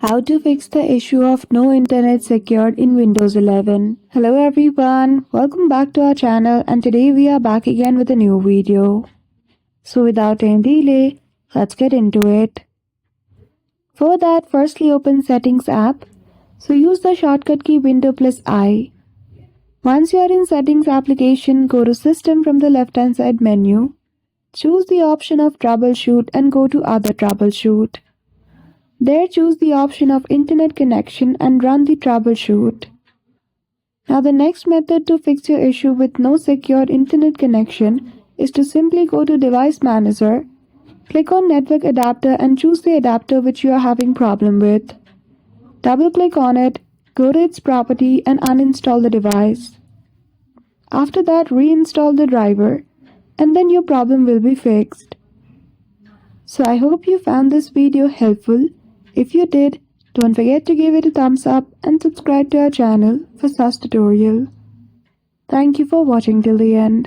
How to fix the issue of no internet secured in Windows 11. Hello everyone, welcome back to our channel and today we are back again with a new video. So without any delay, let's get into it. For that, firstly open Settings app. So use the shortcut key Window plus I. Once you are in Settings application, go to System from the left hand side menu. Choose the option of Troubleshoot and go to Other Troubleshoot. There choose the option of Internet connection and run the troubleshoot. Now the next method to fix your issue with no secured internet connection is to simply go to Device Manager, click on Network Adapter and choose the adapter which you are having problem with. Double click on it, go to its property and uninstall the device. After that, reinstall the driver and then your problem will be fixed. So I hope you found this video helpful. If you did, don't forget to give it a thumbs up and subscribe to our channel for such tutorial. Thank you for watching till the end.